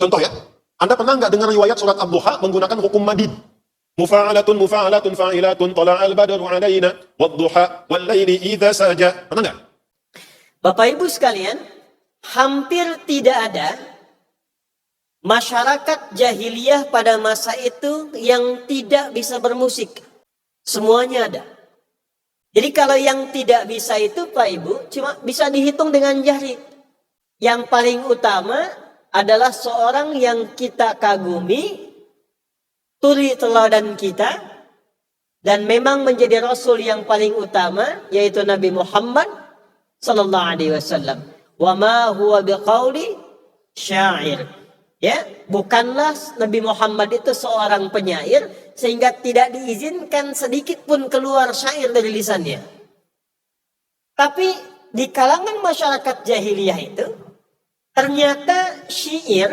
Contoh ya, Anda pernah nggak dengar riwayat surat Ad-Duha menggunakan hukum madid? Mufa'alatun mufa'alatun fa'ilatun tala'al badru alaina wad-duha wal laili idza saja. Pernah nggak? Bapak Ibu sekalian, hampir tidak ada masyarakat jahiliyah pada masa itu yang tidak bisa bermusik. Semuanya ada. Jadi kalau yang tidak bisa itu Pak Ibu cuma bisa dihitung dengan jari. Yang paling utama adalah seorang yang kita kagumi, turi teladan kita, dan memang menjadi Rasul yang paling utama, yaitu Nabi Muhammad sallallahu alaihi wasallam. Wa ma huwa biqauli syair. Ya, bukanlah Nabi Muhammad itu seorang penyair sehingga tidak diizinkan sedikit pun keluar syair dari lisannya. Tapi di kalangan masyarakat jahiliyah itu ternyata syair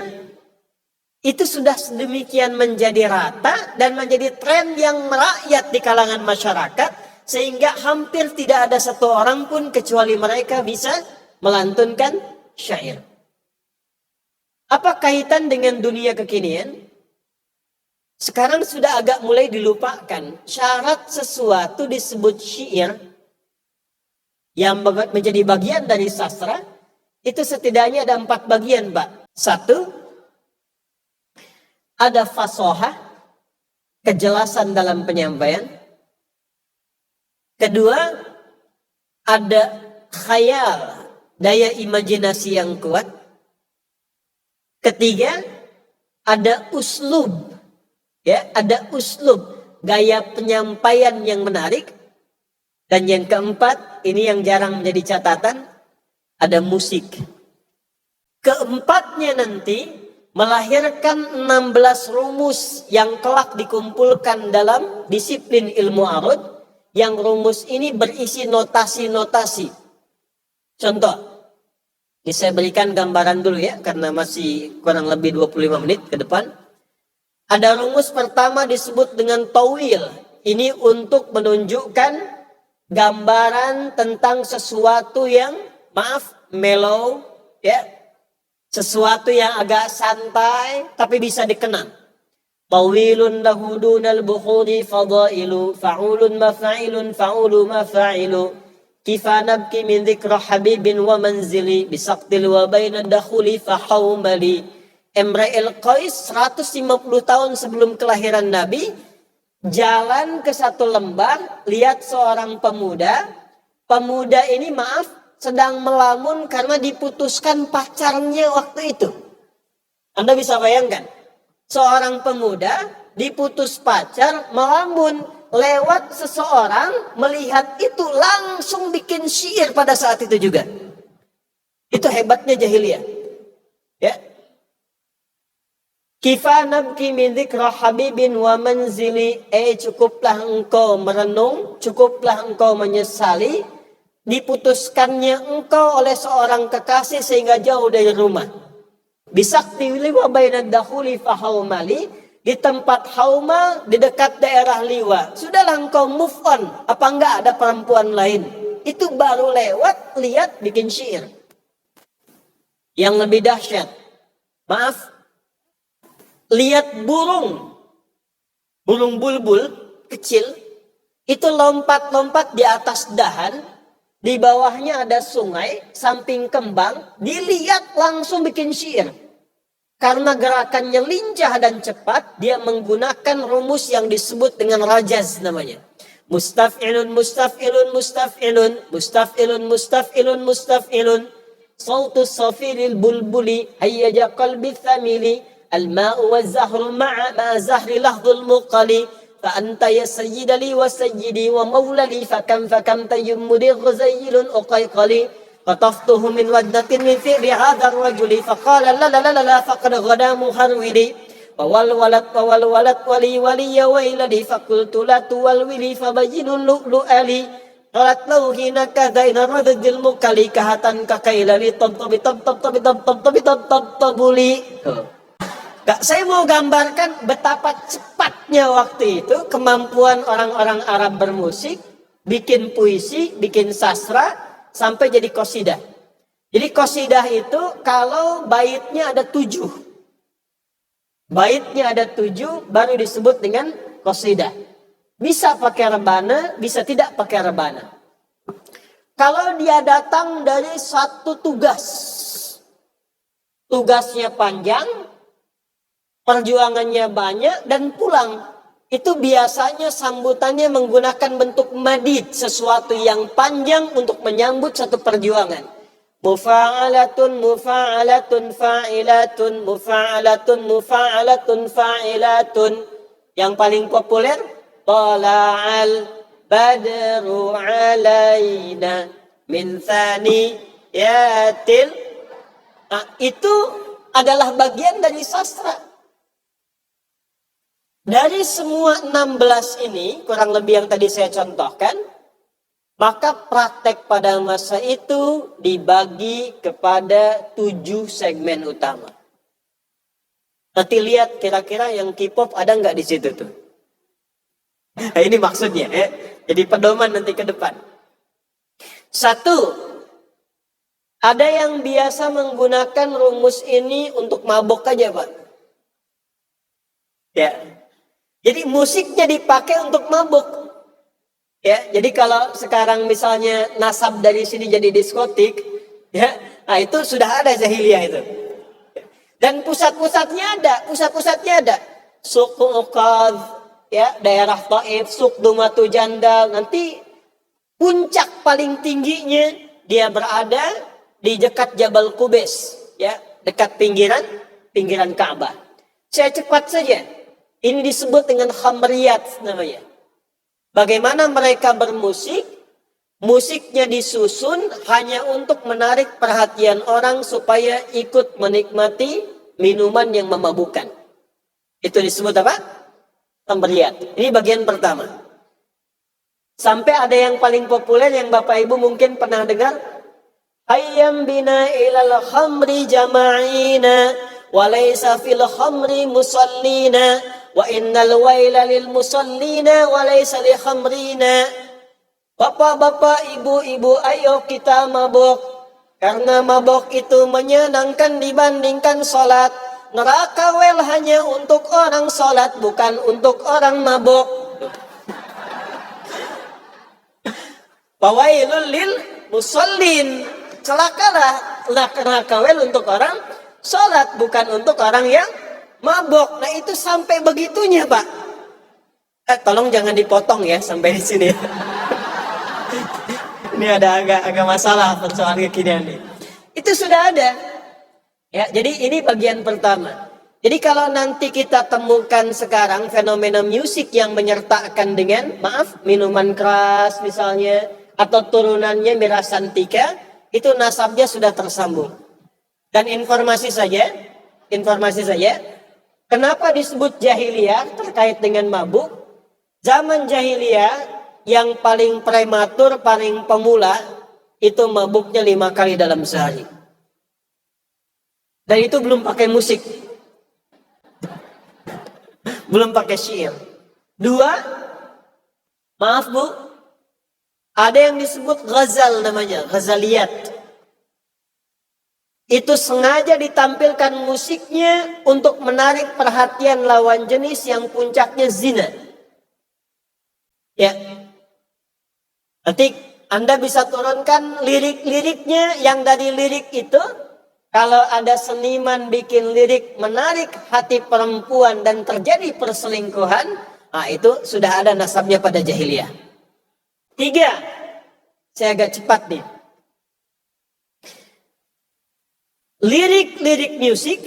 itu sudah sedemikian menjadi rata dan menjadi tren yang merakyat di kalangan masyarakat sehingga hampir tidak ada satu orang pun kecuali mereka bisa melantunkan syair. Apa kaitan dengan dunia kekinian? Sekarang sudah agak mulai dilupakan. Syarat sesuatu disebut syair yang menjadi bagian dari sastra, itu setidaknya ada 4 bagian, Pak. 1, ada fasohah, kejelasan dalam penyampaian. 2, ada khayal, daya imajinasi yang kuat. 3, ada uslub, ya, ada uslub, gaya penyampaian yang menarik. Dan yang 4, ini yang jarang menjadi catatan, ada musik. Keempatnya nanti melahirkan 16 rumus yang kelak dikumpulkan dalam disiplin ilmu arud, yang rumus ini berisi notasi-notasi. Contoh, ini saya berikan gambaran dulu ya, karena masih kurang lebih 25 menit ke depan. Ada rumus pertama disebut dengan tawil. Ini untuk menunjukkan gambaran tentang sesuatu yang, mellow, ya. Sesuatu yang agak santai, tapi bisa dikenang. Tawilun lahudunal bukhuri fadailu, fa'ulun mafa'ilun, fa'ulu mafa'ilu. Kifa nabki min dzikra habibin wa manzili bisaqtil wa baina dakhuli fahawmali. Imra'il Qais 150 tahun sebelum kelahiran Nabi jalan ke satu lembah, lihat seorang pemuda. Pemuda ini sedang melamun karena diputuskan pacarnya waktu itu. Anda bisa bayangkan, seorang pemuda diputus pacar, melamun. Lewat seseorang melihat itu langsung bikin syair pada saat itu juga. Itu hebatnya jahiliyah. Ya. Kifa nabki min dzikra habibin wa manzili, cukuplah engkau merenung, cukuplah engkau menyesali diputuskannya engkau oleh seorang kekasih sehingga jauh dari rumah. Bisakti wa bainad dakhuli fahawmali, di tempat hauma, di dekat daerah liwa. Sudahlah engkau move on. Apa enggak ada perempuan lain? Itu baru lewat, lihat, bikin syair. Yang lebih dahsyat, lihat burung bulbul kecil, itu lompat-lompat di atas dahan, di bawahnya ada sungai, samping kembang, dilihat langsung bikin syair. Karena gerakannya lincah dan cepat, dia menggunakan rumus yang disebut dengan rajaz namanya. Mustaf'ilun, mustaf'ilun, mustaf'ilun, mustaf'ilun, mustaf'ilun, mustaf'ilun. Sautus safiril bulbuli, hayyaja qalbi thamili. Al-ma'u wa zahru ma'a zahri lahdul muqali. Fa anta ya sayyidali wa sayyidi wa mawlali. Fakam tayyumudi ghazayilun uqayqali. فطفته من ودة من ثئر هذا الرجل فقال لا لا لا لا فقد غدا مهرولي وولولت ولي ويلدي فقلت لا تولولي فبين اللؤلؤ لي قالت له حين كذا إن ردد المكلي كهتن ككيلني طب لي. Saya mau gambarkan betapa cepatnya waktu itu kemampuan orang-orang Arab bermusik, bikin puisi, bikin sastra, sampai jadi qasidah. Jadi qasidah itu kalau baitnya ada 7. Baitnya ada 7, baru disebut dengan qasidah. Bisa pakai rebana, bisa tidak pakai rebana. Kalau dia datang dari satu tugas, tugasnya panjang, perjuangannya banyak, dan pulang, itu biasanya sambutannya menggunakan bentuk madid, sesuatu yang panjang untuk menyambut satu perjuangan. Mufa'alatun, mufa'alatun, fa'ilatun, mufa'alatun, mufa'alatun, fa'ilatun. Yang paling populer, tala'al badru alaina min thaniyatil. Nah, itu adalah bagian dari sastra. Dari semua 16 ini, kurang lebih yang tadi saya contohkan, maka praktek pada masa itu dibagi kepada 7 segmen utama. Nanti lihat kira-kira yang K-pop ada nggak di situ tuh. Nah, ini maksudnya ya. Jadi pedoman nanti ke depan. 1, ada yang biasa menggunakan rumus ini untuk mabok aja, Pak. Ya. Jadi musiknya dipakai untuk mabok. Ya, jadi kalau sekarang misalnya nasab dari sini jadi diskotik, ya, nah itu sudah ada jahiliyah itu. Dan pusat-pusatnya ada. Suq Uqadh, ya, daerah Taif, Suq Dumatu Jandal. Nanti puncak paling tingginya dia berada di dekat Jabal Qubais, ya, dekat pinggiran Ka'bah. Saya cepat saja. Ini disebut dengan khamriyat namanya. Bagaimana mereka bermusik, musiknya disusun hanya untuk menarik perhatian orang supaya ikut menikmati minuman yang memabukkan. Itu disebut apa? Khamriyat. Ini bagian pertama. Sampai ada yang paling populer yang Bapak Ibu mungkin pernah dengar. Hayyam bina ilal khamri jama'ina walaysa fil khamri musallina. Wa innal waila lil musallina wa laysa li khamrina. Bapak-bapak, ibu-ibu, ayo kita mabok. Karena mabok itu menyenangkan dibandingkan salat. Neraka wel hanya untuk orang salat, bukan untuk orang mabok. Fawailul lil musallin. Celakalah neraka wel untuk orang salat, bukan untuk orang yang mabok. Nah itu sampai begitunya, Pak. Tolong jangan dipotong ya sampai di sini. Ini ada agak masalah persoalan kekinian nih. Itu sudah ada. Ya, jadi ini bagian pertama. Jadi kalau nanti kita temukan sekarang fenomena musik yang menyertakan dengan, minuman keras misalnya, atau turunannya miras santika, itu nasabnya sudah tersambung. Dan informasi saja, kenapa disebut jahiliyah terkait dengan mabuk? Zaman jahiliyah yang paling prematur, paling pemula, itu mabuknya 5 kali dalam sehari. Dan itu belum pakai musik. Belum pakai syair. 2, maaf Bu, ada yang disebut ghazal namanya, ghazaliyat. Itu sengaja ditampilkan musiknya untuk menarik perhatian lawan jenis yang puncaknya zina. Ya. Nanti Anda bisa turunkan lirik-liriknya, yang dari lirik itu, kalau ada seniman bikin lirik menarik hati perempuan dan terjadi perselingkuhan, nah itu sudah ada nasabnya pada jahiliyah. 3, saya agak cepat nih. Lirik-lirik musik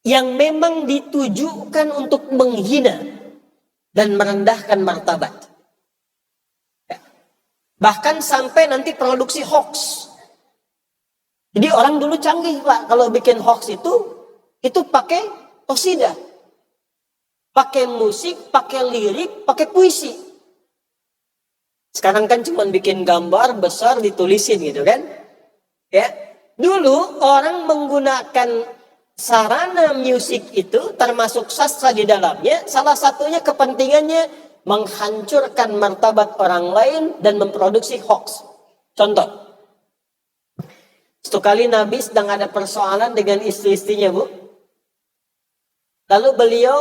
yang memang ditujukan untuk menghina dan merendahkan martabat. Bahkan sampai nanti produksi hoax. Jadi orang dulu canggih, Pak, kalau bikin hoax itu pakai qasidah. Pakai musik, pakai lirik, pakai puisi. Sekarang kan cuma bikin gambar besar ditulisin gitu kan. Ya. Dulu orang menggunakan sarana musik itu termasuk sastra di dalamnya, salah satunya kepentingannya menghancurkan martabat orang lain dan memproduksi hoax. Contoh, satu kali Nabi sedang ada persoalan dengan istri-istrinya, Bu. Lalu beliau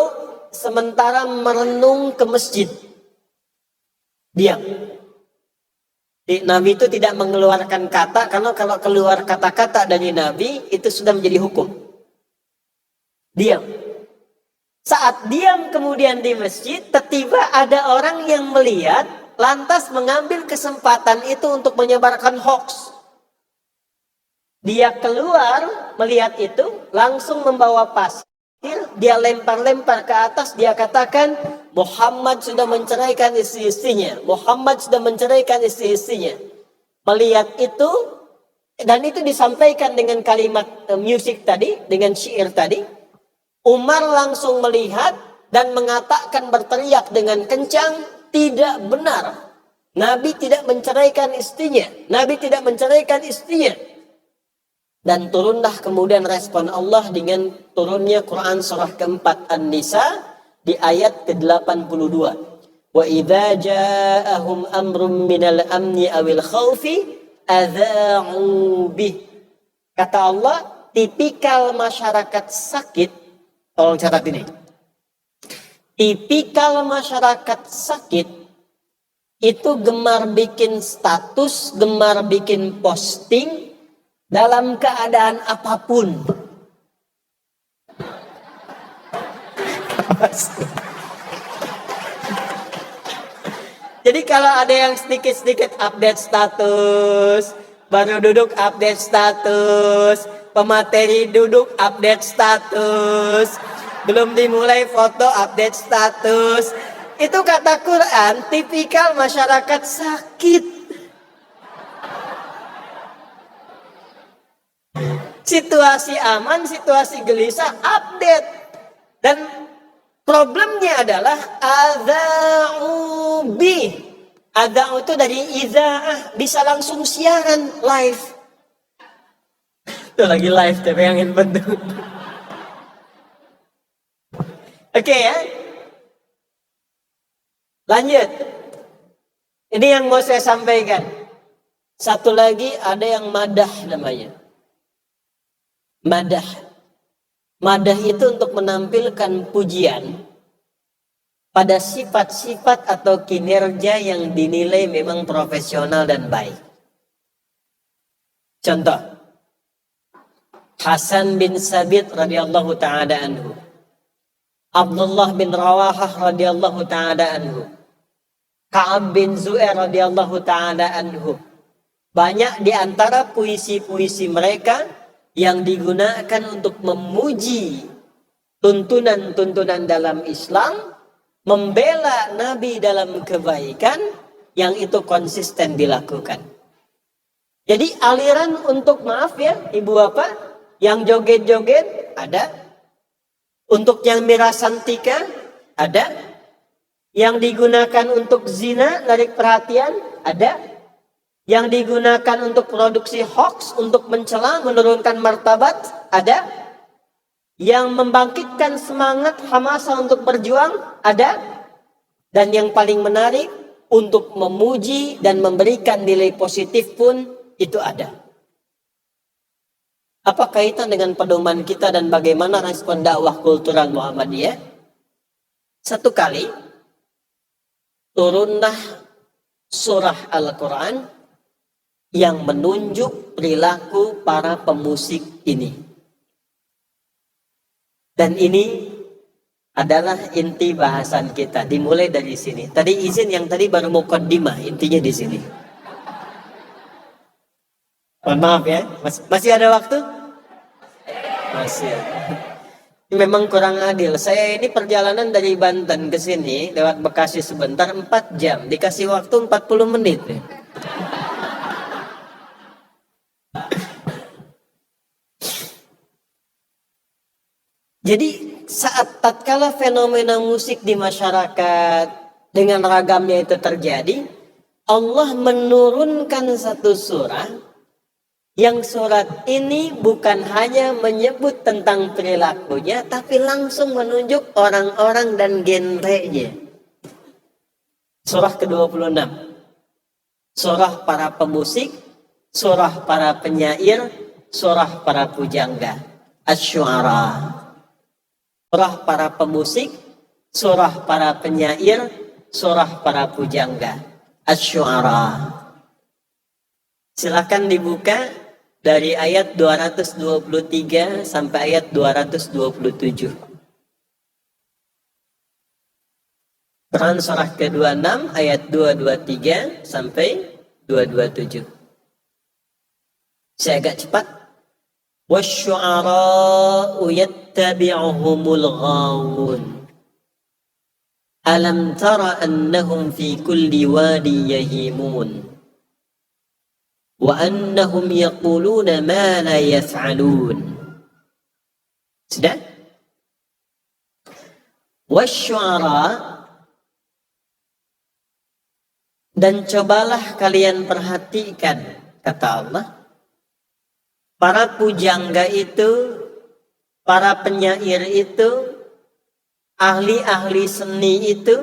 sementara merenung ke masjid. Diam. Nabi itu tidak mengeluarkan kata, karena kalau keluar kata-kata dari Nabi itu sudah menjadi hukum. Diam. Saat diam kemudian di masjid, tiba-tiba ada orang yang melihat, lantas mengambil kesempatan itu untuk menyebarkan hoax. Dia keluar melihat itu, langsung membawa pasir, dia lempar-lempar ke atas, dia katakan, Muhammad sudah menceraikan istri-istrinya. Muhammad sudah menceraikan istri-istrinya. Melihat itu, dan itu disampaikan dengan kalimat musik tadi, dengan syair tadi. Umar langsung melihat dan mengatakan, berteriak dengan kencang, tidak benar. Nabi tidak menceraikan istrinya. Nabi tidak menceraikan istrinya. Dan turunlah kemudian respon Allah dengan turunnya Quran surah keempat An-Nisa di ayat ke-82. Wa idza ja'ahum amrun minal amni awil khaufi adza'u bih. Kata Allah, tipikal masyarakat sakit, tolong catat ini. Tipikal masyarakat sakit itu gemar bikin status, gemar bikin posting dalam keadaan apapun. Jadi kalau ada yang sedikit-sedikit update status, baru duduk update status, pemateri duduk update status, belum dimulai foto update status, itu kata Quran tipikal masyarakat sakit. Situasi aman, situasi gelisah, update. Dan problemnya adalah adza'u bi. Adza'u itu dari iza'ah, bisa langsung siaran live. Itu lagi live, tapi yang bentuk. Oke ya. Lanjut. Ini yang mau saya sampaikan. Satu lagi ada yang madah namanya. Madah. Madah itu untuk menampilkan pujian pada sifat-sifat atau kinerja yang dinilai memang profesional dan baik. Contoh, Hasan bin Sabit radhiyallahu ta'ala anhu, Abdullah bin Rawahah radhiyallahu ta'ala anhu, Ka'ab bin Zu'air radhiyallahu ta'ala anhu. Banyak di antara puisi-puisi mereka yang digunakan untuk memuji tuntunan-tuntunan dalam Islam, membela Nabi dalam kebaikan, yang itu konsisten dilakukan. Jadi aliran untuk, maaf ya ibu bapak, yang joget-joget ada, untuk yang mirasantika ada, yang digunakan untuk zina, narik perhatian ada, yang digunakan untuk produksi hoax, untuk mencela, menurunkan martabat, ada. Yang membangkitkan semangat, hamasa untuk berjuang, ada. Dan yang paling menarik, untuk memuji dan memberikan nilai positif pun, itu ada. Apa kaitan dengan pedoman kita dan bagaimana respon dakwah kultural Muhammadiyah? Satu kali, turunlah surah Al-Quran yang menunjuk perilaku para pemusik ini. Dan ini adalah inti bahasan kita, dimulai dari sini. Tadi izin yang tadi baru muqaddimah, intinya di sini. Mohon maaf ya, masih ada waktu? Masih ada. Memang kurang adil. Saya ini perjalanan dari Banten ke sini lewat Bekasi sebentar 4 jam, dikasih waktu 40 menit. Jadi saat tatkala fenomena musik di masyarakat dengan ragamnya itu terjadi, Allah menurunkan satu surah, yang surat ini bukan hanya menyebut tentang perilakunya, tapi langsung menunjuk orang-orang dan genrenya. Surah ke-26, surah para pemusik, surah para penyair, surah para pujangga, Asy-Syu'ara. surah para pemusik, surah para penyair, surah para pujangga. Asy-Syu'ara. Silakan dibuka dari ayat 223 sampai ayat 227. Quran surah ke-26 ayat 223 sampai 227. Saya agak cepat. Wasyu'ara'u yattabi'uhumul ghawun. Alam tara annahum fi kulli wadi yahimun. Wa annahum yaquluna ma la yaf'alun. Sudah? Wasyu'ara. Dan cobalah kalian perhatikan, kata Allah, para pujangga itu, para penyair itu, ahli-ahli seni itu,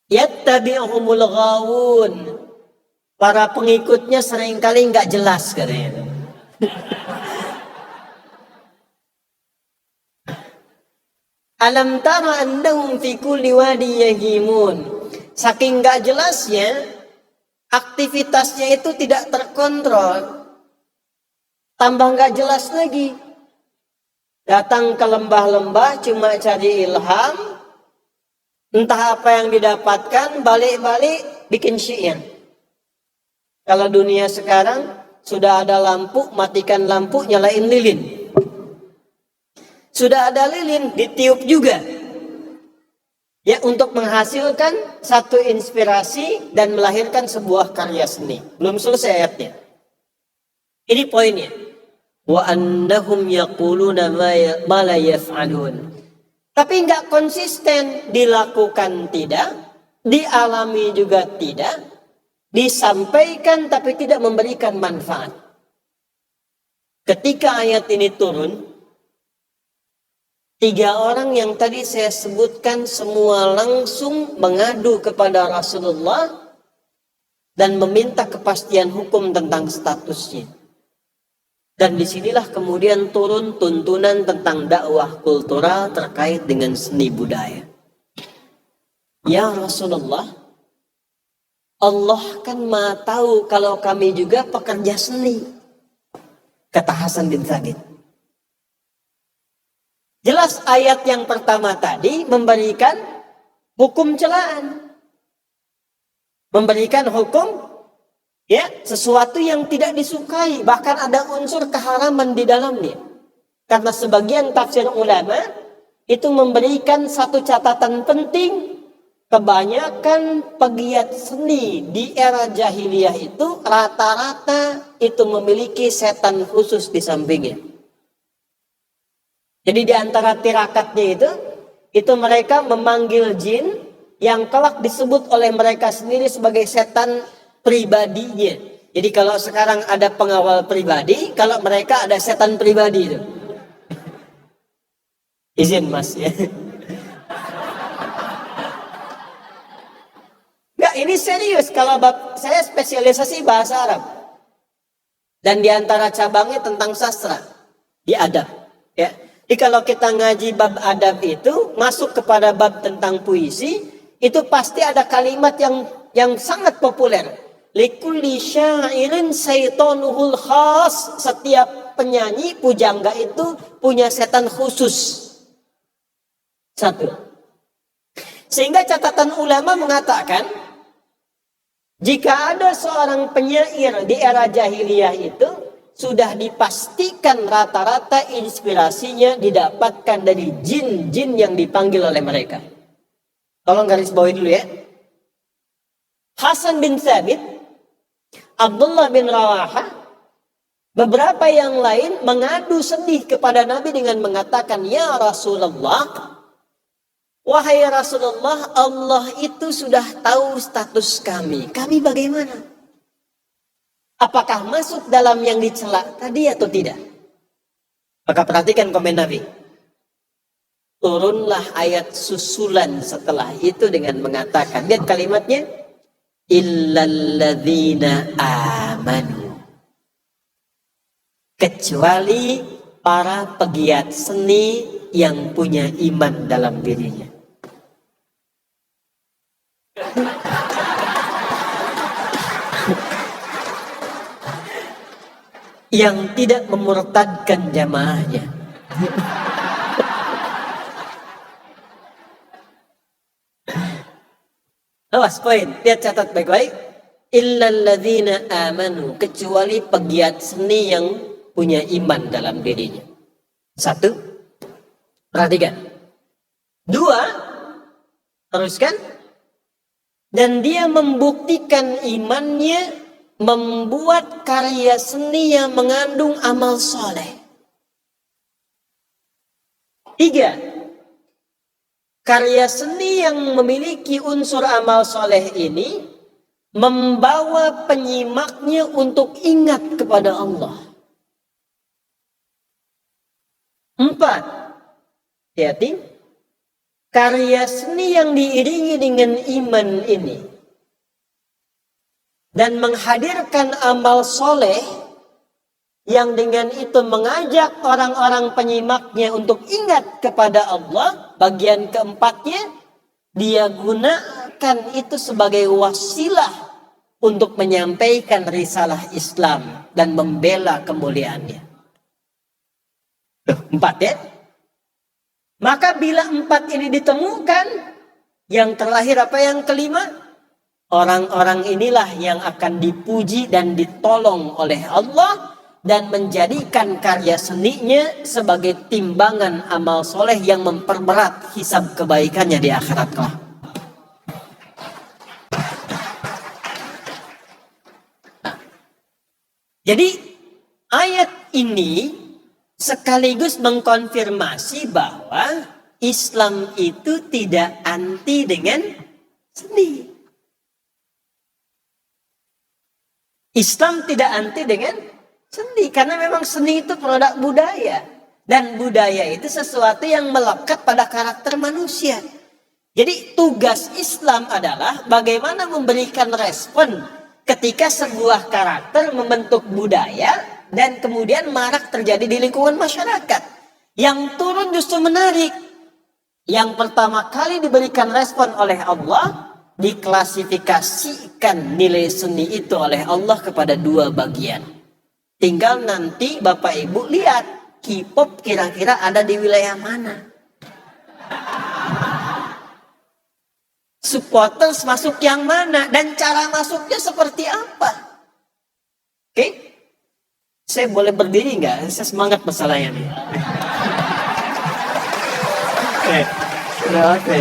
yattabi'uhumul ghawun. Para pengikutnya seringkali nggak jelas katanya. Alam tara annahum fi kulli wadi yahimun. Saking nggak jelasnya, aktivitasnya itu tidak terkontrol. Tambah nggak jelas lagi. Datang ke lembah-lembah cuma cari ilham. Entah apa yang didapatkan, balik-balik bikin syair. Kalau dunia sekarang sudah ada lampu, matikan lampu, nyalain lilin. Sudah ada lilin, ditiup juga. Ya, untuk menghasilkan satu inspirasi dan melahirkan sebuah karya seni. Belum selesai ayatnya. Ini poinnya. Wa annahum yaquluna ma la yaf'alun. Tapi enggak konsisten, dilakukan tidak, dialami juga tidak, disampaikan tapi tidak memberikan manfaat. Ketika ayat ini turun, 3 orang yang tadi saya sebutkan semua langsung mengadu kepada Rasulullah dan meminta kepastian hukum tentang statusnya. Dan disinilah kemudian turun tuntunan tentang dakwah kultural terkait dengan seni budaya. Ya Rasulullah, Allah kan maha tahu kalau kami juga pekerja seni, kata Hasan bin Thabit. Jelas ayat yang pertama tadi memberikan hukum celaan. Memberikan hukum ya sesuatu yang tidak disukai, bahkan ada unsur keharaman di dalamnya. Karena sebagian tafsir ulama itu memberikan satu catatan penting. Kebanyakan pegiat seni di era jahiliyah itu rata-rata itu memiliki setan khusus di sampingnya. Jadi di antara tirakatnya itu mereka memanggil jin yang kelak disebut oleh mereka sendiri sebagai setan pribadinya. Jadi kalau sekarang ada pengawal pribadi, kalau mereka ada setan pribadi itu. Izin mas ya. Enggak, ini serius. Kalau saya spesialisasi bahasa Arab. Dan di antara cabangnya tentang sastra, di adab, ya. Jadi kalau kita ngaji bab adab itu masuk kepada bab tentang puisi, itu pasti ada kalimat yang sangat populer. Likulli syairin saitanuhul khas. Setiap penyanyi pujangga itu punya setan khusus. Satu. Sehingga catatan ulama mengatakan, jika ada seorang penyair di era jahiliyah itu sudah dipastikan rata-rata inspirasinya didapatkan dari jin-jin yang dipanggil oleh mereka. Tolong garis bawahi dulu ya. Hasan bin Thabit, Abdullah bin Rawahah, beberapa yang lain mengadu sedih kepada Nabi dengan mengatakan, ya Rasulullah, wahai Rasulullah, Allah itu sudah tahu status kami. Kami bagaimana? Apakah masuk dalam yang dicela tadi atau tidak? Maka perhatikan komen Nabi. Turunlah ayat susulan setelah itu dengan mengatakan, lihat kalimatnya, illalladzina amanu. kecuali para pegiat seni yang punya iman dalam dirinya. Yang tidak memurtadkan jamaahnya. Awas poin, lihat catat baik-baik. Illalladzina amanu, kecuali pegiat seni yang punya iman dalam dirinya. Satu, perhatikan. Dua, teruskan. Dan dia membuktikan imannya membuat karya seni yang mengandung amal soleh. Tiga, karya seni yang memiliki unsur amal soleh ini membawa penyimaknya untuk ingat kepada Allah. Empat, hati-hati, karya seni yang diiringi dengan iman ini dan menghadirkan amal soleh yang dengan itu mengajak orang-orang penyimaknya untuk ingat kepada Allah. Bagian keempatnya, dia gunakan itu sebagai wasilah untuk menyampaikan risalah Islam dan membela kemuliaannya. Empat ya. Maka bila empat ini ditemukan, yang terlahir apa yang kelima? Orang-orang inilah yang akan dipuji dan ditolong oleh Allah dan menjadikan karya seninya sebagai timbangan amal soleh yang memperberat hisab kebaikannya di akhirat kelak. Jadi ayat ini sekaligus mengkonfirmasi bahwa Islam itu tidak anti dengan seni. Islam tidak anti dengan seni, karena memang seni itu produk budaya. Dan budaya itu sesuatu yang melekat pada karakter manusia. Jadi tugas Islam adalah bagaimana memberikan respon ketika sebuah karakter membentuk budaya dan kemudian marak terjadi di lingkungan masyarakat. Yang turun justru menarik. Yang pertama kali diberikan respon oleh Allah, diklasifikasikan nilai seni itu oleh Allah kepada dua bagian. Tinggal nanti Bapak Ibu lihat K-pop kira-kira ada di wilayah mana. Supporters masuk yang mana dan cara masuknya seperti apa. Oke? Saya boleh berdiri nggak? Saya semangat masalahnya nih. Oke.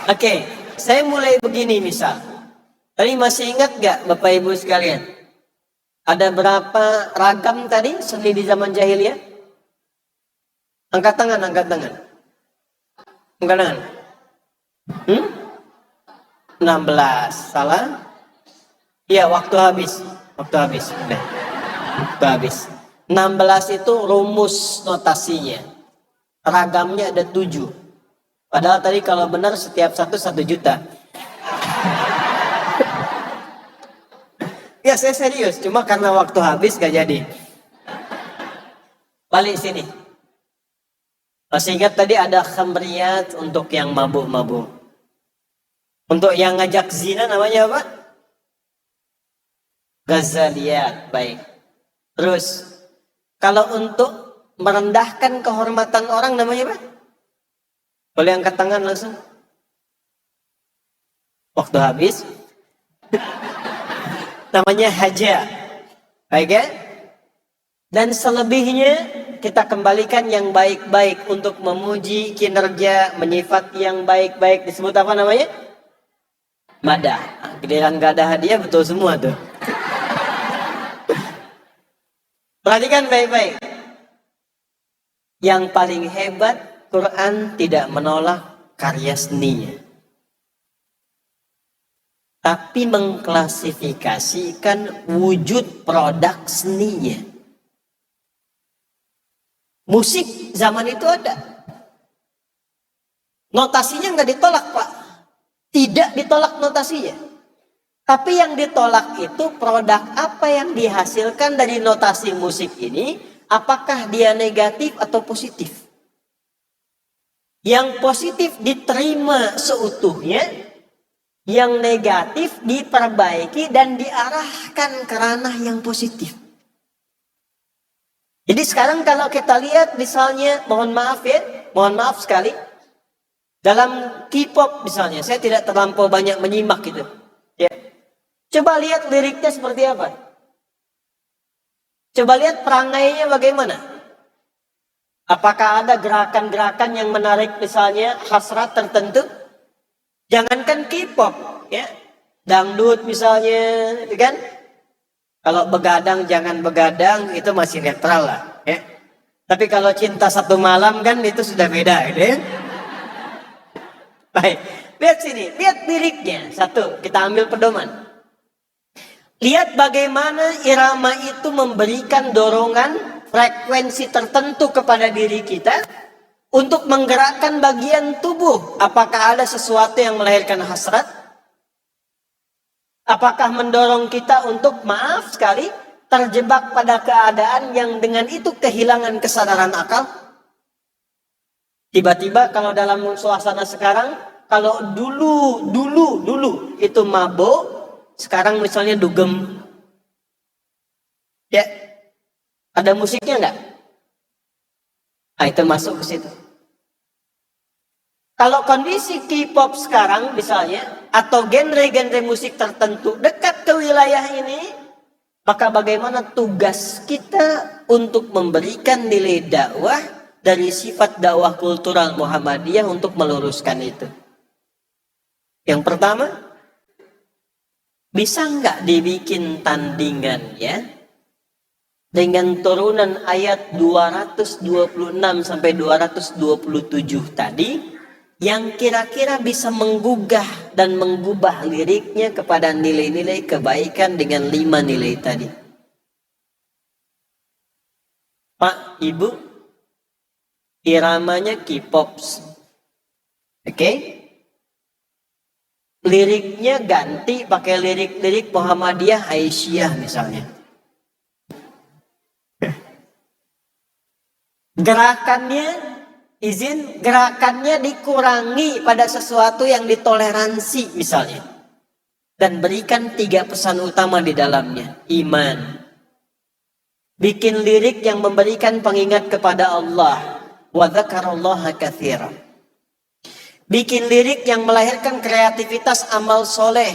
Oke, saya mulai begini misal. Tadi masih ingat nggak Bapak Ibu sekalian? Ada berapa ragam tadi seni di zaman jahiliyah? Angkat tangan, angkat tangan. Angkat tangan. 16. Salah? Iya, waktu habis. Waktu habis. Udah. Waktu habis. 16 itu rumus notasinya. Ragamnya ada 7. Padahal tadi kalau benar setiap satu 1 juta. Ya saya serius, cuma karena waktu habis gak jadi. Balik sini. Masih ingat tadi ada khamriyat untuk yang mabuk-mabuk. Untuk yang ngajak zina namanya apa? Ghazaliyat, baik. Terus, kalau untuk merendahkan kehormatan orang namanya apa? Boleh angkat tangan langsung. Waktu habis. Namanya haja. Baik ya? Dan selebihnya kita kembalikan yang baik-baik untuk memuji kinerja, menyifat yang baik-baik. Disebut apa namanya? Madah. Giliran gak ada hadiah betul semua tuh. Perhatikan baik-baik. Yang paling hebat, Quran tidak menolak karya seninya. Tapi mengklasifikasikan wujud produk seninya. Musik zaman itu ada. Notasinya nggak ditolak, Pak. Tidak ditolak notasinya. Tapi yang ditolak itu produk apa yang dihasilkan dari notasi musik ini, apakah dia negatif atau positif? Yang positif diterima seutuhnya, yang negatif diperbaiki dan diarahkan ke ranah yang positif. Jadi sekarang kalau kita lihat misalnya, mohon maaf sekali, dalam K-pop misalnya, saya tidak terlampau banyak menyimak gitu. Ya. Coba lihat liriknya seperti apa. Coba lihat perangainya bagaimana. Apakah ada gerakan-gerakan yang menarik misalnya hasrat tertentu? Jangankan K-pop, ya, dangdut misalnya, itu kan? Kalau begadang jangan begadang, itu masih netral lah, ya. Tapi kalau cinta satu malam kan itu sudah beda, gitu ya. Baik, lihat sini, lihat liriknya. Satu, kita ambil pedoman. Lihat bagaimana irama itu memberikan dorongan frekuensi tertentu kepada diri kita untuk menggerakkan bagian tubuh. Apakah ada sesuatu yang melahirkan hasrat? Apakah mendorong kita untuk, maaf sekali, terjebak pada keadaan yang dengan itu kehilangan kesadaran akal? Tiba-tiba kalau dalam suasana sekarang, kalau dulu itu mabuk, sekarang misalnya dugem. Ya, ada musiknya enggak? Nah, itu masuk ke situ. Kalau kondisi K-pop sekarang misalnya, atau genre-genre musik tertentu dekat ke wilayah ini, maka bagaimana tugas kita untuk memberikan nilai dakwah dari sifat dakwah kultural Muhammadiyah untuk meluruskan itu. Yang pertama, bisa nggak dibikin tandingan ya dengan turunan ayat 226 sampai 227 tadi, yang kira-kira bisa menggugah dan mengubah liriknya kepada nilai-nilai kebaikan dengan 5 nilai tadi. Pak, Ibu, iramanya K-pop. Oke? Liriknya ganti pakai lirik-lirik Muhammadiyah Aisyah misalnya. Gerakannya dikurangi pada sesuatu yang ditoleransi misalnya. Dan berikan 3 pesan utama di dalamnya. Iman. Bikin lirik yang memberikan pengingat kepada Allah. Wa dzakarallaha katsiran. Bikin lirik yang melahirkan kreativitas amal soleh.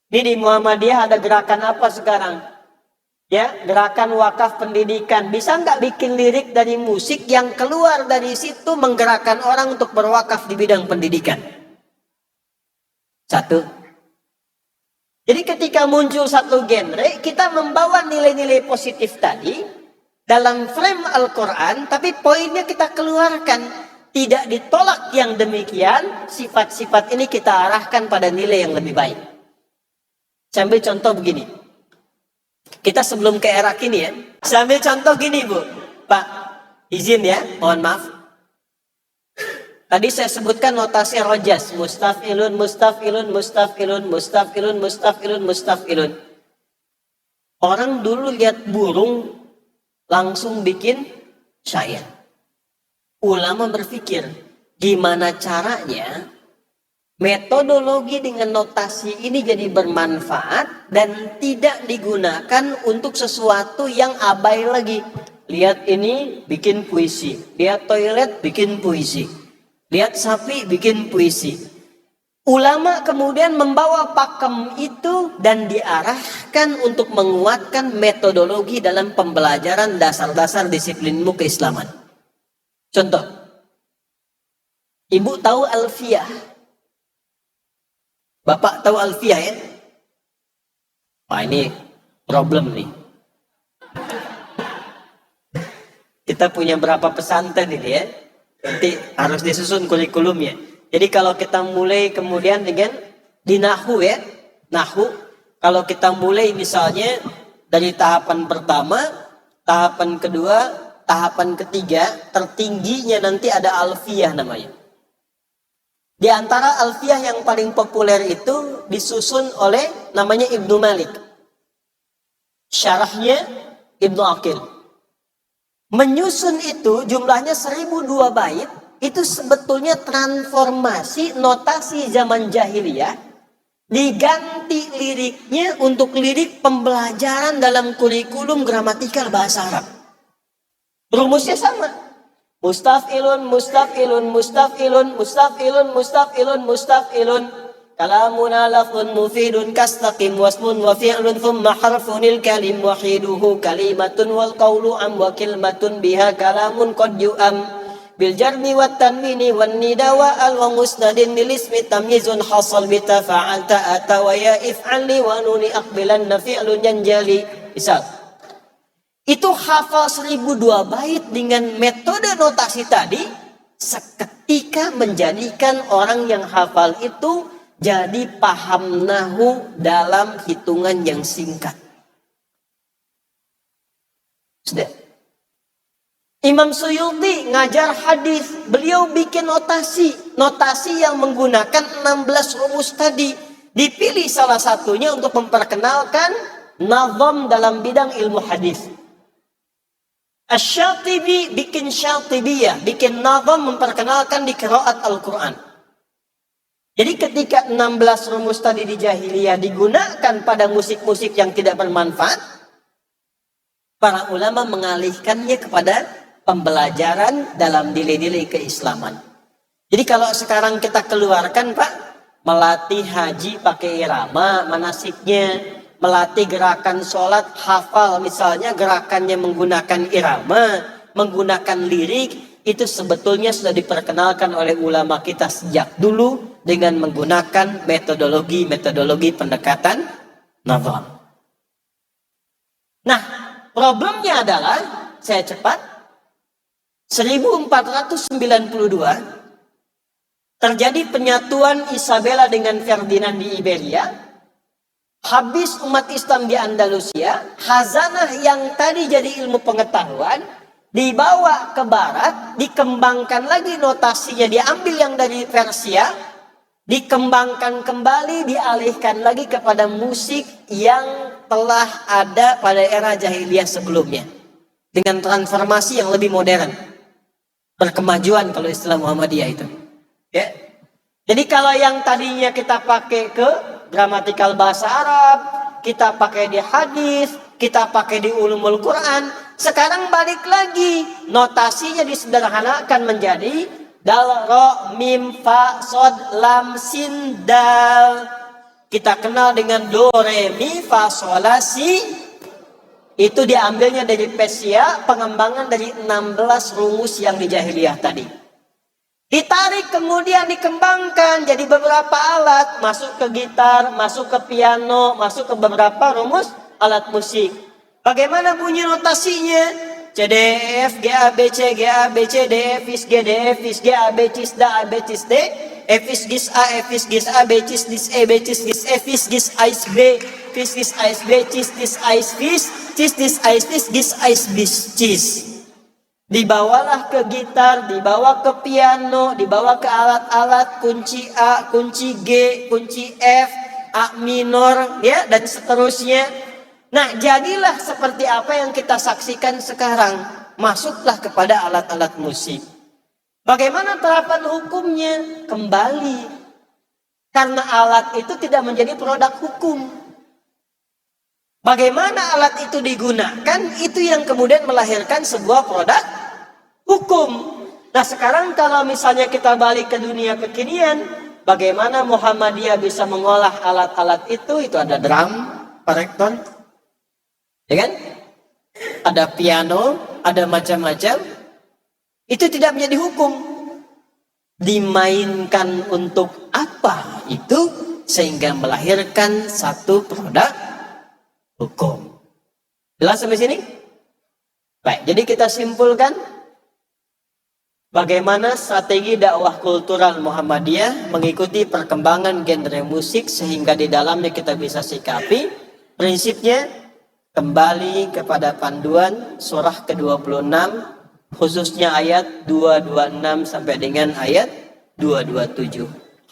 Ini di Muhammadiyah ada gerakan apa sekarang? Ya, gerakan wakaf pendidikan. Bisa nggak bikin lirik dari musik yang keluar dari situ menggerakkan orang untuk berwakaf di bidang pendidikan? Satu. Jadi ketika muncul satu genre, kita membawa nilai-nilai positif tadi dalam frame Al-Quran, tapi poinnya kita keluarkan. Tidak ditolak yang demikian, sifat-sifat ini kita arahkan pada nilai yang lebih baik. Saya ambil contoh begini. Kita sebelum ke era kini ya. Saya ambil contoh gini Bu. Pak, izin ya, mohon maaf. Tadi saya sebutkan notasi rojas. Mustafilun, mustafilun, mustafilun, mustafilun, mustafilun, mustafilun. Orang dulu lihat burung langsung bikin syair. Ulama berpikir, gimana caranya metodologi dengan notasi ini jadi bermanfaat dan tidak digunakan untuk sesuatu yang abai lagi. Lihat ini bikin puisi, lihat toilet bikin puisi, lihat sapi bikin puisi. Ulama kemudian membawa pakem itu dan diarahkan untuk menguatkan metodologi dalam pembelajaran dasar-dasar disiplinmu keislaman. Contoh, Ibu tahu Alfiyah? Bapak tahu Alfiyah ya? Wah, ini problem nih. Kita punya berapa pesantren ini ya? Nanti harus disusun kurikulumnya. Jadi kalau kita mulai kemudian dengan di Nahu ya, Nahu, kalau kita mulai misalnya dari tahapan pertama, tahapan kedua, tahapan ketiga, tertingginya nanti ada Alfiyah namanya. Di antara alfiyah yang paling populer itu disusun oleh namanya Ibnu Malik. Syarahnya Ibnu Aqil. Menyusun itu jumlahnya 1002 bait. Itu sebetulnya transformasi notasi zaman jahiliyah. Diganti liriknya untuk lirik pembelajaran dalam kurikulum gramatikal bahasa Arab. Rumusnya sama. Mustaf'ilun, mustaf'ilun, mustaf'ilun, mustaf'ilun, mustaf'ilun, mustaf'ilun. Kalamuna lafzun mufidun kastaqim wasmun wa fi'lun thumma harfunil kalim wahiduhu kalimatun wal qawlu am wa kilmatun biha kalamun qad yu'am bil jarmi wat tanwini wan nida wa al wa musnadin lil ismi tamyizun hasal bi tafa'al ta'ata wa ya if'ali wa nuni aqbilan fi'lun yanjali. Misal itu hafal 1002 bait dengan metode notasi tadi, seketika menjadikan orang yang hafal itu jadi paham nahu dalam hitungan yang singkat. Sudah. Imam Suyuti ngajar hadis, beliau bikin notasi yang menggunakan 16 rumus tadi. Dipilih salah satunya untuk memperkenalkan nazam dalam bidang ilmu hadis. Asy-Syatibi bikin Syatibiyah, bikin nazam memperkenalkan di qiraat Al-Quran. Jadi ketika 16 rumus tadi di jahiliyah digunakan pada musik-musik yang tidak bermanfaat, para ulama mengalihkannya kepada pembelajaran dalam nilai-nilai keislaman. Jadi kalau sekarang kita keluarkan Pak, melatih haji pakai irama, manasiknya, melatih gerakan sholat, hafal misalnya gerakannya menggunakan irama, menggunakan lirik, itu sebetulnya sudah diperkenalkan oleh ulama kita sejak dulu dengan menggunakan metodologi pendekatan nazam. Nah, problemnya adalah, saya cepat, 1492 terjadi penyatuan Isabella dengan Ferdinand di Iberia. Habis umat Islam di Andalusia, khazanah yang tadi jadi ilmu pengetahuan dibawa ke barat, dikembangkan lagi notasinya, diambil yang dari Persia, dikembangkan kembali, dialihkan lagi kepada musik yang telah ada pada era jahiliyah sebelumnya dengan transformasi yang lebih modern, berkemajuan kalau istilah Muhammadiyah itu. Ya. Jadi kalau yang tadinya kita pakai ke gramatikal bahasa Arab, kita pakai di hadis, kita pakai di ulumul Quran, sekarang balik lagi, notasinya disederhanakan menjadi dal, ro, mim, fa, sod, lam, sin, dal. Kita kenal dengan do, re, mi, fa, sol, la, si. Itu diambilnya dari Persia, pengembangan dari 16 rumus yang di jahiliyah tadi. Ditarik kemudian dikembangkan jadi beberapa alat, masuk ke gitar, masuk ke piano, masuk ke beberapa rumus alat musik. Bagaimana bunyi notasinya? C, D, E, F, G, A, B, C, G, A, B, C, D, E, F, G, D, E, F, G, A, B, C, D, A, B, C, D, F, G, A, F, G, A, B, C, D, E, B, C, D, F, G, A, B, F, G, A, B, C, D, A, B, C. Dibawalah ke gitar, dibawa ke piano, dibawa ke alat-alat kunci A, kunci G, kunci F, A minor, ya, dan seterusnya. Nah, jadilah seperti apa yang kita saksikan sekarang. Masuklah kepada alat-alat musik. Bagaimana terapan hukumnya? Kembali. Karena alat itu tidak menjadi produk hukum. Bagaimana alat itu digunakan, itu yang kemudian melahirkan sebuah produk hukum. Nah, sekarang kalau misalnya kita balik ke dunia kekinian, bagaimana Muhammadiyah bisa mengolah alat-alat itu? Itu ada drum, parekton, ya kan? Ada piano, ada macam-macam. Itu tidak menjadi hukum. Dimainkan untuk apa itu? Sehingga melahirkan satu produk hukum. Jelas sampai sini? Baik, jadi kita simpulkan bagaimana strategi dakwah kultural Muhammadiyah mengikuti perkembangan genre musik sehingga di dalamnya kita bisa sikapi prinsipnya kembali kepada panduan surah ke-26 khususnya ayat 226 sampai dengan ayat 227.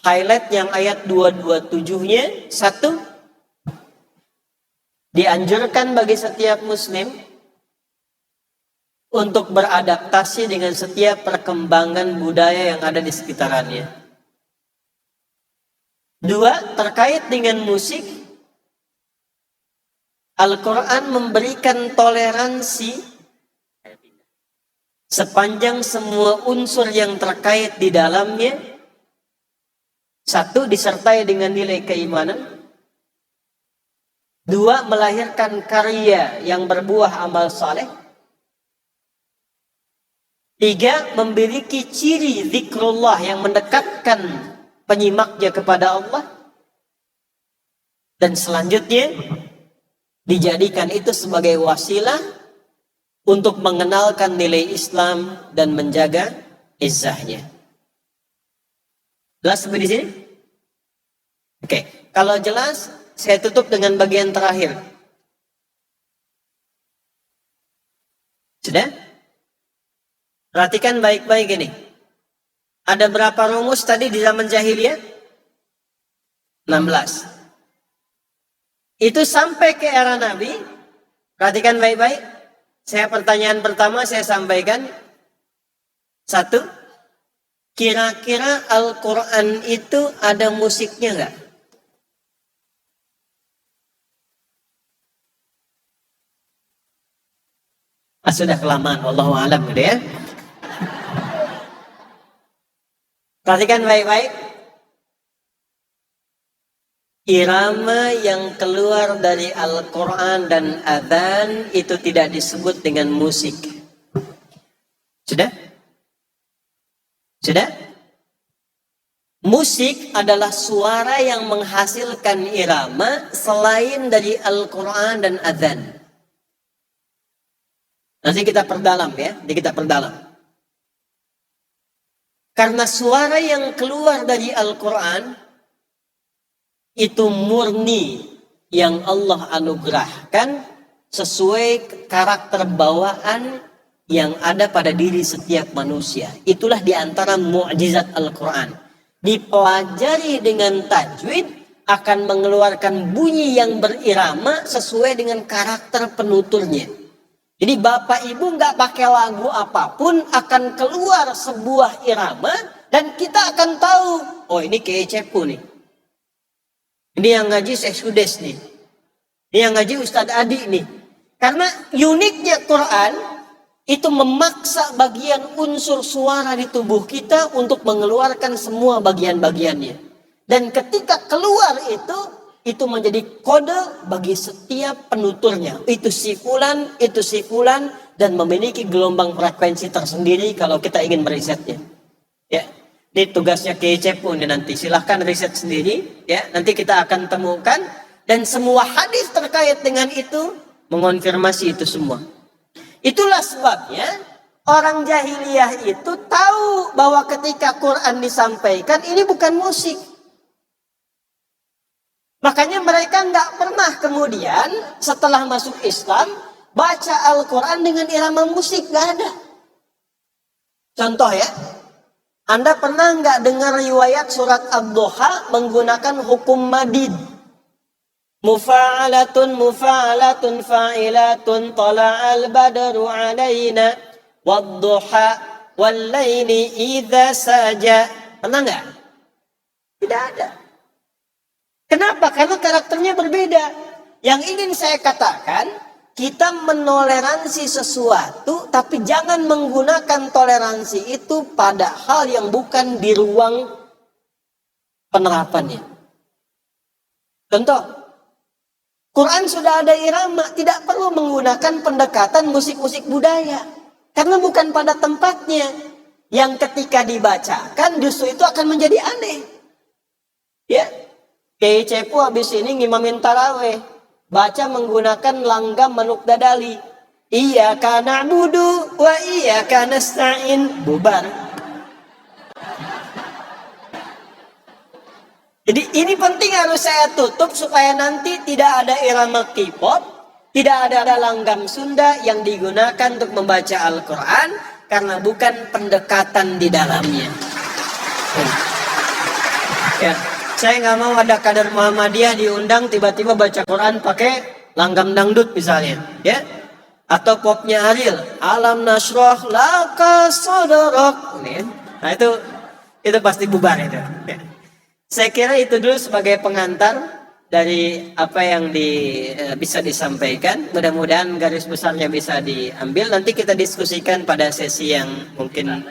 highlight yang ayat 227-nya. Satu, dianjurkan bagi setiap muslim untuk beradaptasi dengan setiap perkembangan budaya yang ada di sekitarnya. Dua, terkait dengan musik, Al-Quran memberikan toleransi sepanjang semua unsur yang terkait di dalamnya, satu, disertai dengan nilai keimanan. Dua, melahirkan karya yang berbuah amal saleh. Tiga, memiliki ciri zikrullah yang mendekatkan penyimaknya kepada Allah. Dan selanjutnya, dijadikan itu sebagai wasilah untuk mengenalkan nilai Islam dan menjaga izzahnya. Jelas sampai di sini? Oke, kalau jelas, saya tutup dengan bagian terakhir. Sudah? Perhatikan baik-baik ini. Ada berapa rumus tadi di zaman jahiliyah? 16. Itu sampai ke era Nabi. Perhatikan baik-baik. Pertanyaan pertama saya sampaikan. Satu, kira-kira Al-Quran itu ada musiknya enggak? Sudah kelamaan, wallahu a'lam gitu ya. Perhatikan baik-baik. Irama yang keluar dari Al-Quran dan adzan itu tidak disebut dengan musik. Sudah? Sudah? Musik adalah suara yang menghasilkan irama selain dari Al-Quran dan adzan. Nanti kita perdalam ya, kita perdalam. Karena suara yang keluar dari Al-Quran itu murni yang Allah anugerahkan sesuai karakter bawaan yang ada pada diri setiap manusia. Itulah diantara mukjizat Al-Quran. Dipelajari dengan tajwid akan mengeluarkan bunyi yang berirama sesuai dengan karakter penuturnya. Jadi bapak ibu nggak pakai lagu apapun akan keluar sebuah irama dan kita akan tahu, oh ini kayak Cepu nih. Ini yang ngaji Syekh Sudes nih. Ini yang ngaji Ustadz Adi nih. Karena uniknya Quran itu memaksa bagian unsur suara di tubuh kita untuk mengeluarkan semua bagian-bagiannya. Dan ketika keluar itu menjadi kode bagi setiap penuturnya. Itu si fulan, dan memiliki gelombang frekuensi tersendiri kalau kita ingin merisetnya. Ya, ini tugasnya KCP nanti. Silahkan riset sendiri. Ya, nanti kita akan temukan dan semua hadis terkait dengan itu mengonfirmasi itu semua. Itulah sebabnya orang jahiliyah itu tahu bahwa ketika Quran disampaikan ini bukan musik. Makanya mereka nggak pernah kemudian setelah masuk Islam baca Al-Quran dengan irama musik, nggak ada. Contoh ya, Anda pernah nggak dengar riwayat surat Ad-Duha menggunakan hukum madid? Mufa'alatun mufa'alatun fa'ilatun tala'al badru alaina wad-duha wal-laili idza saja. Pernah nggak? Tidak ada. Kenapa? Karena karakternya berbeda. Yang ingin saya katakan, kita menoleransi sesuatu, tapi jangan menggunakan toleransi itu pada hal yang bukan di ruang penerapannya. Contoh, Quran sudah ada irama, tidak perlu menggunakan pendekatan musik-musik budaya. Karena bukan pada tempatnya. Yang ketika dibacakan, justru itu akan menjadi aneh. Ya. Kayak Cepu habis ini ngimamin taraweh, baca menggunakan langgam manuk dadali. Iyyaka na'budu wa iyyaka nasta'in, bubar. Jadi ini penting harus saya tutup supaya nanti tidak ada irama keyboard, tidak ada langgam Sunda yang digunakan untuk membaca Al-Quran karena bukan pendekatan di dalamnya. Ya, saya nggak mau ada kader Muhammadiyah diundang tiba-tiba baca Quran pakai langgam dangdut misalnya, ya. Atau popnya Ariel, alam nasroh laka sodorok. Nah itu pasti bubar itu. Ya. Saya kira itu dulu sebagai pengantar dari apa yang bisa disampaikan. Mudah-mudahan garis besarnya bisa diambil. Nanti kita diskusikan pada sesi yang mungkin